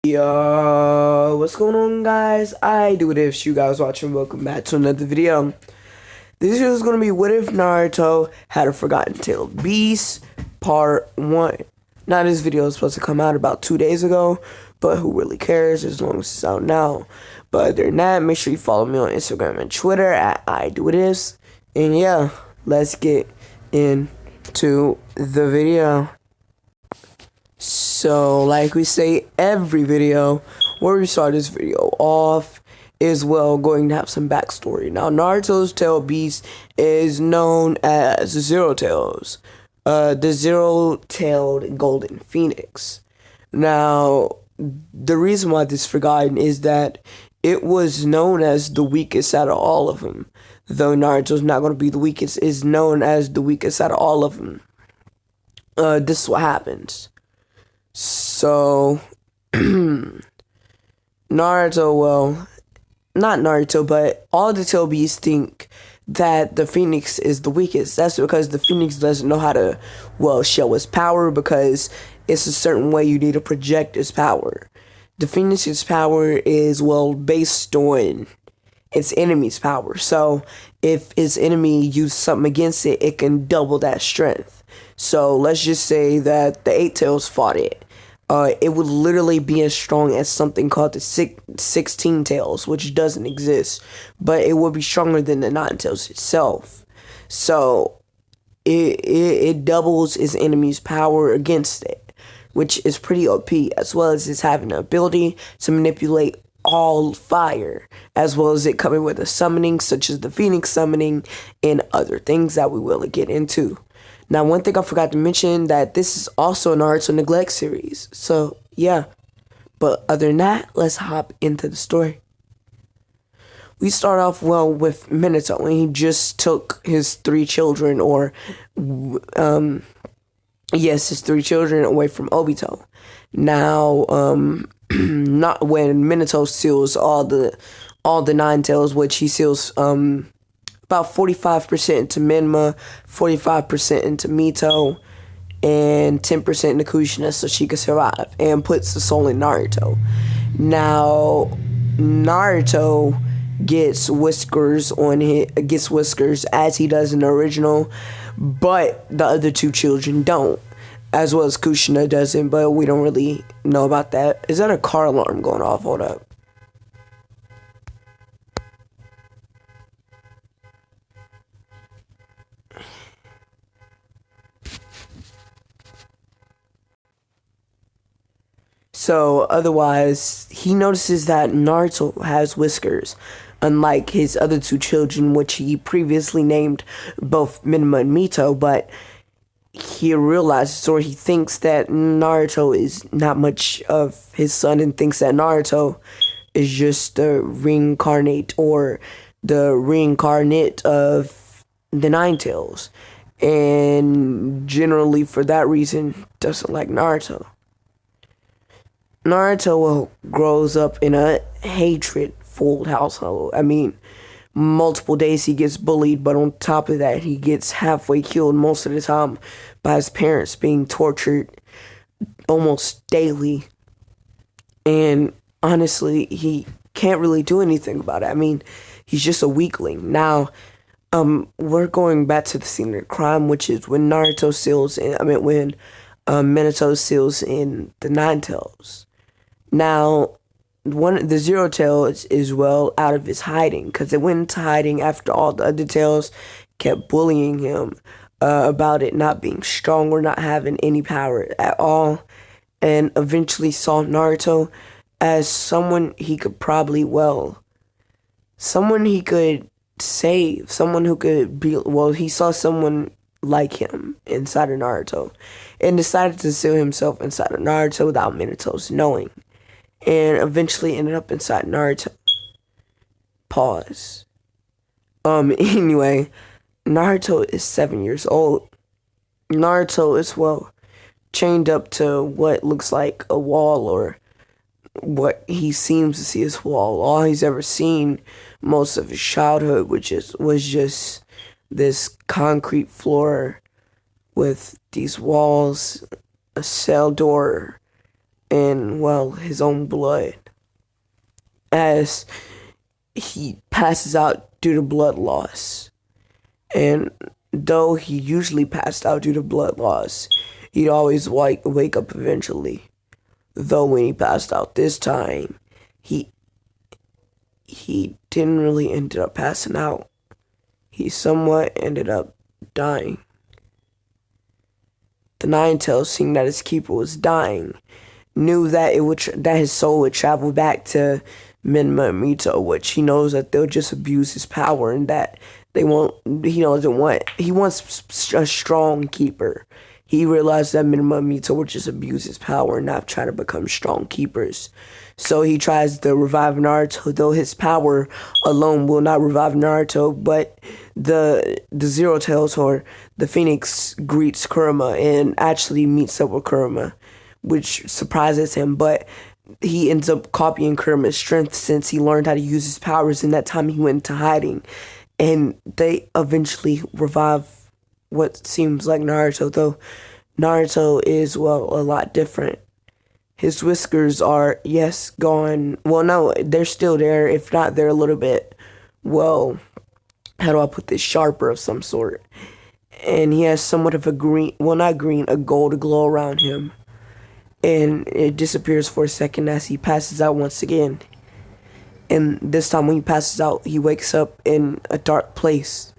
Yo, what's going on, guys? I do it if you guys watching. Welcome back to another video. This video is gonna be what if Naruto had a forgotten tale beast part 1. Now this video is supposed to come out about 2 days ago, but who really cares as long as it's out now. But other than that, make sure you follow me on Instagram and Twitter at I do this. And yeah, let's get into the video. So, like we say every video, where we start this video off is, well, going to have some backstory. Now, Naruto's tail beast is known as Zero Tails, the zero-tailed golden phoenix. Now, the reason why this is forgotten is that it was known as the weakest out of all of them. Though Naruto's not going to be the weakest, is known as the weakest out of all of them. This is what happens. So, Naruto, well, not Naruto, but all the tail beasts think that the Phoenix is the weakest. That's because the Phoenix doesn't know how to, well, show its power, because it's a certain way you need to project its power. The Phoenix's power is, well, based on its enemy's power. So, if its enemy uses something against it, it can double that strength. So, let's just say that the Eight Tails fought it. It would literally be as strong as something called the 16 Tails, which doesn't exist, but it would be stronger than the 9 Tails itself. So it doubles its enemy's power against it, which is pretty OP, as well as it's having the ability to manipulate all fire, as well as it coming with a summoning such as the Phoenix summoning and other things that we will get into. Now, one thing I forgot to mention, that this is also a Naruto Neglect series. So, yeah. But other than that, let's hop into the story. We start off, well, with Minato, and he just took his 3 children, or, yes, his 3 children away from Obito. Now, not when Minato seals all the 9 tails, which he seals, about 45% into Minma, 45% into Mito, and 10% into Kushina so she could survive, and puts the soul in Naruto. Now, Naruto gets whiskers as he does in the original, but the other 2 children don't, as well as Kushina doesn't, but we don't really know about that. Is that a car alarm going off? Hold up. So, otherwise, he notices that Naruto has whiskers, unlike his other 2 children, which he previously named both Minma and Mito, but he realizes, or he thinks, that Naruto is not much of his son, and thinks that Naruto is just the reincarnate of the Nine Tails, and generally for that reason doesn't like Naruto. Naruto grows up in a hatred-filled household. I mean, multiple days he gets bullied, but on top of that, he gets halfway killed most of the time by his parents, being tortured almost daily. And honestly, he can't really do anything about it. I mean, he's just a weakling. Now, we're going back to the scene of the crime, which is when Minato seals in the Nine Tails. Now, the Zero Tails is, well, out of his hiding, because it went into hiding after all the other Tails kept bullying him about it not being strong or not having any power at all, and eventually saw Naruto as someone he could probably, someone he could save, someone who could be, he saw someone like him inside of Naruto, and decided to seal himself inside of Naruto without Minato's knowing, and eventually ended up inside Naruto. Pause. Anyway, Naruto is 7 years old. Naruto is, chained up to what looks like a wall, or what he seems to see as wall. All he's ever seen most of his childhood, was just this concrete floor with these walls, a cell door, in, well, his own blood as he passes out due to blood loss. And though he usually passed out due to blood loss, he'd always wake up eventually. Though when he passed out this time, he didn't really end up passing out. He somewhat ended up dying. The Nine-Tails, seeing that his keeper was dying, knew that that his soul would travel back to Minma and Mito, which he knows that they'll just abuse his power and that they won't. He wants a strong keeper. He realized that Minma and Mito would just abuse his power and not try to become strong keepers. So he tries to revive Naruto, though his power alone will not revive Naruto, but the Zero Tails or the Phoenix greets Kurama and actually meets up with Kurama, which surprises him, but he ends up copying Kurama's strength since he learned how to use his powers in that time he went into hiding. And they eventually revive what seems like Naruto, though Naruto is, well, a lot different. His whiskers are, yes, gone. Well, no, they're still there. If not, they're a little bit, well, how do I put this, sharper of some sort. And he has somewhat of a green, well, not green, a gold glow around him. And it disappears for a second as he passes out once again. And this time when he passes out, he wakes up in a dark place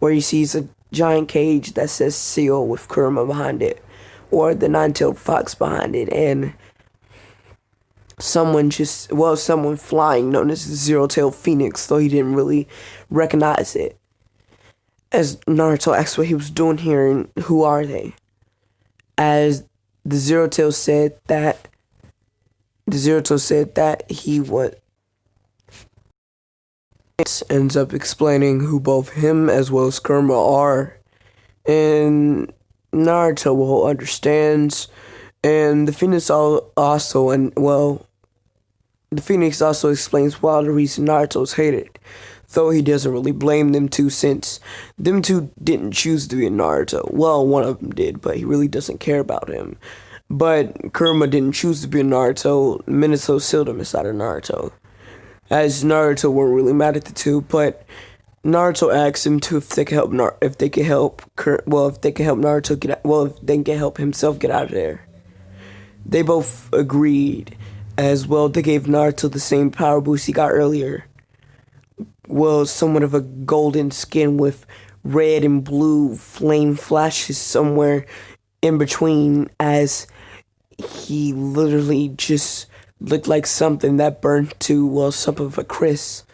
where he sees a giant cage that says Seal with Kurama behind it, or the nine-tailed fox behind it, and someone flying known as the Zero-Tailed Phoenix, though he didn't really recognize it. As Naruto asked what he was doing here and who are they, as the Zero-Tail said that he would. It ends up explaining who both him as well as Kurama are, and Naruto will understands, and the Phoenix also explains why the reason Naruto's hated, though he doesn't really blame them two since them two didn't choose to be in Naruto. Well, one of them did, but he really doesn't care about him. But Kurama didn't choose to be in Naruto. Minato sealed him inside of Naruto. As Naruto weren't really mad at the two, but Naruto asked him to if they could help Naruto get out, if they can help himself get out of there. They both agreed. As well, they gave Naruto the same power boost he got earlier. Well, somewhat of a golden skin with red and blue flame flashes somewhere in between, as he literally just looked like something that burned to, well, some of a crisp,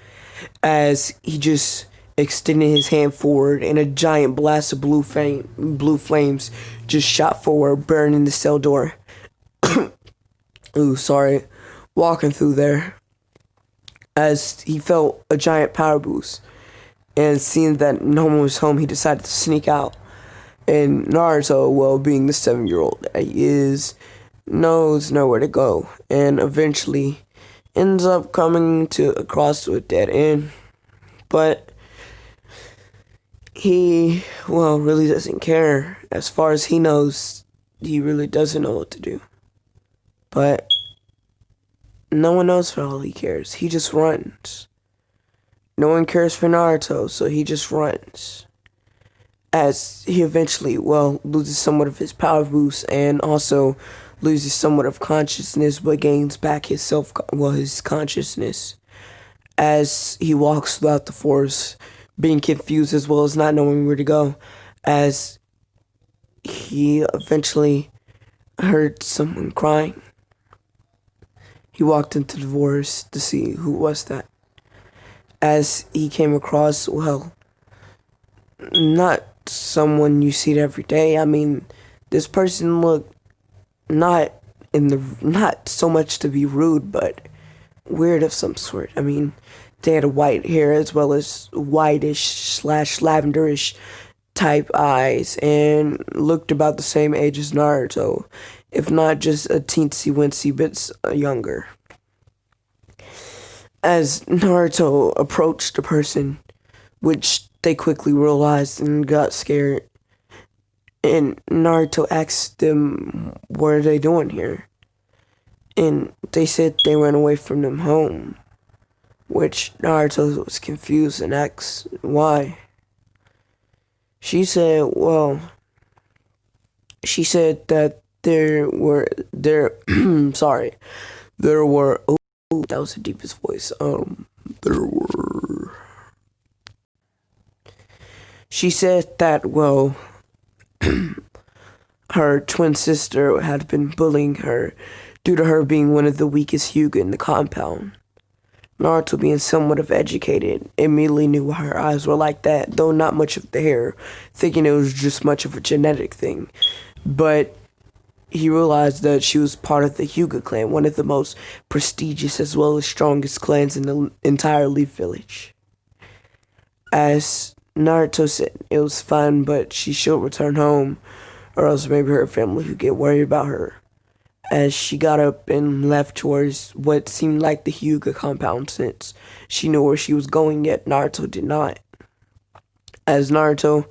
as he just extended his hand forward and a giant blast of blue flames just shot forward, burning the cell door. Ooh, sorry. Walking through there, as he felt a giant power boost, and seeing that no one was home, he decided to sneak out. And Naruto, well, being the 7-year-old that he is, knows nowhere to go, and eventually ends up coming across to a dead end. But he, well, really doesn't care. As far as he knows, he really doesn't know what to do. But no one knows for all he cares. He just runs. No one cares for Naruto, so he just runs. As he eventually, well, loses somewhat of his power boost and also loses somewhat of consciousness, but gains back his consciousness as he walks throughout the forest, being confused as well as not knowing where to go, as he eventually heard someone crying. He walked into the forest to see who was that, as he came across, well, not someone you see every day. I mean, this person looked not so much to be rude, but weird of some sort. I mean, they had white hair as well as whitish/lavenderish type eyes, and looked about the same age as Naruto, if not just a teensy-wincy bit younger. As Naruto approached the person, which they quickly realized and got scared, and Naruto asked them, what are they doing here? And they said they ran away from them home, which Naruto was confused and asked why. She said, well, she said that sorry, there were, oh, that was the deepest voice. There were, she said that, well, her twin sister had been bullying her due to her being one of the weakest Hyuga in the compound. Naruto, being somewhat of educated, immediately knew why her eyes were like that, though not much of the hair, thinking it was just much of a genetic thing. But he realized that she was part of the Hyuga clan, one of the most prestigious as well as strongest clans in the entire Leaf Village. As Naruto said, it was fine, but she should return home, or else maybe her family would get worried about her. As she got up and left towards what seemed like the Hyuga compound, since she knew where she was going, yet Naruto did not. As Naruto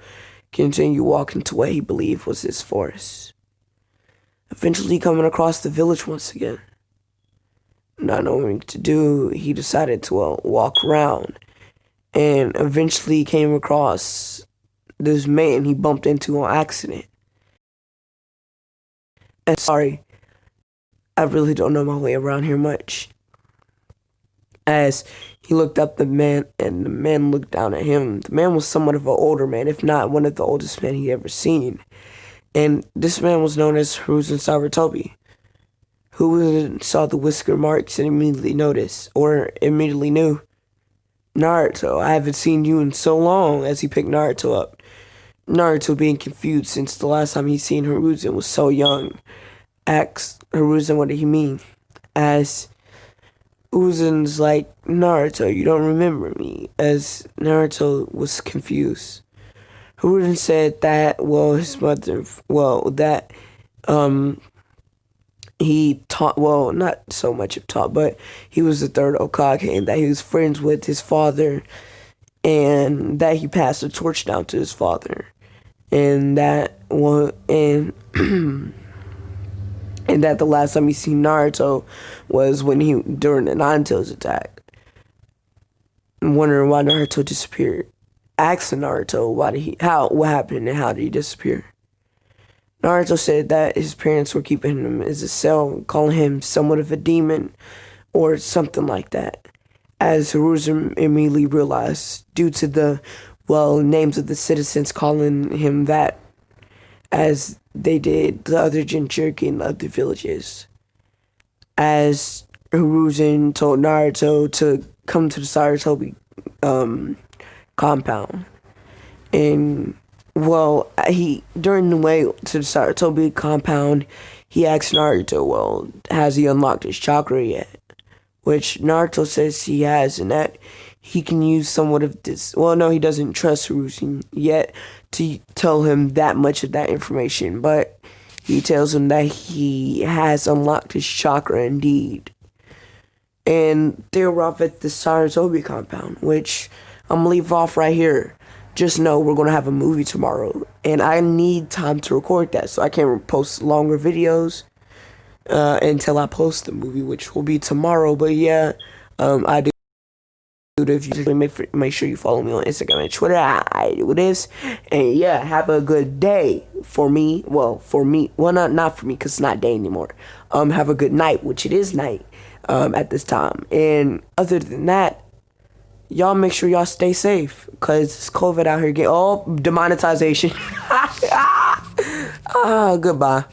continued walking to what he believed was his forest, eventually coming across the village once again. Not knowing what to do, he decided to walk around, and eventually came across this man he bumped into on accident. And sorry, I really don't know my way around here much. As he looked up the man, and the man looked down at him. The man was somewhat of an older man, if not one of the oldest men he'd ever seen. And this man was known as Hiruzen Sarutobi, who saw the whisker marks and immediately noticed, or immediately knew, Naruto, I haven't seen you in so long, as he picked Naruto up. Naruto, being confused since the last time he'd seen Hiruzen was so young, asked Hiruzen what did he mean, as Hiruzen's like, Naruto, you don't remember me, as Naruto was confused. Hiruzen said that, well, his mother, he taught, well, not so much of taught, but he was the third Hokage, and that he was friends with his father, and that he passed the torch down to his father, and that, well, and and that the last time he seen Naruto was when during the Nine-Tails attack. I'm wondering why Naruto disappeared. Asking Naruto what happened and how did he disappear. Naruto said that his parents were keeping him as a cell, calling him somewhat of a demon or something like that. As Hiruzen immediately realized, due to the, names of the citizens calling him that, as they did the other Jinchuriki in other villages. As Hiruzen told Naruto to come to the Sarutobi compound. And, during the way to the Sarutobi compound, he asked Naruto, has he unlocked his chakra yet? Which Naruto says he has, and that he can use somewhat of this. Well, no, he doesn't trust Hiruzen yet to tell him that much of that information, but he tells him that he has unlocked his chakra indeed. And they were off at the Sarutobi compound, which I'm gonna leave off right here. Just know we're gonna have a movie tomorrow, and I need time to record that, so I can't post longer videos until I post the movie, which will be tomorrow. But yeah, I do. If you make sure you follow me on Instagram and Twitter, I do this. And yeah, have a good day for me. Not for me, because it's not day anymore. Have a good night, which it is night at this time. And other than that, y'all make sure y'all stay safe, because it's COVID out here. Demonetization. Goodbye.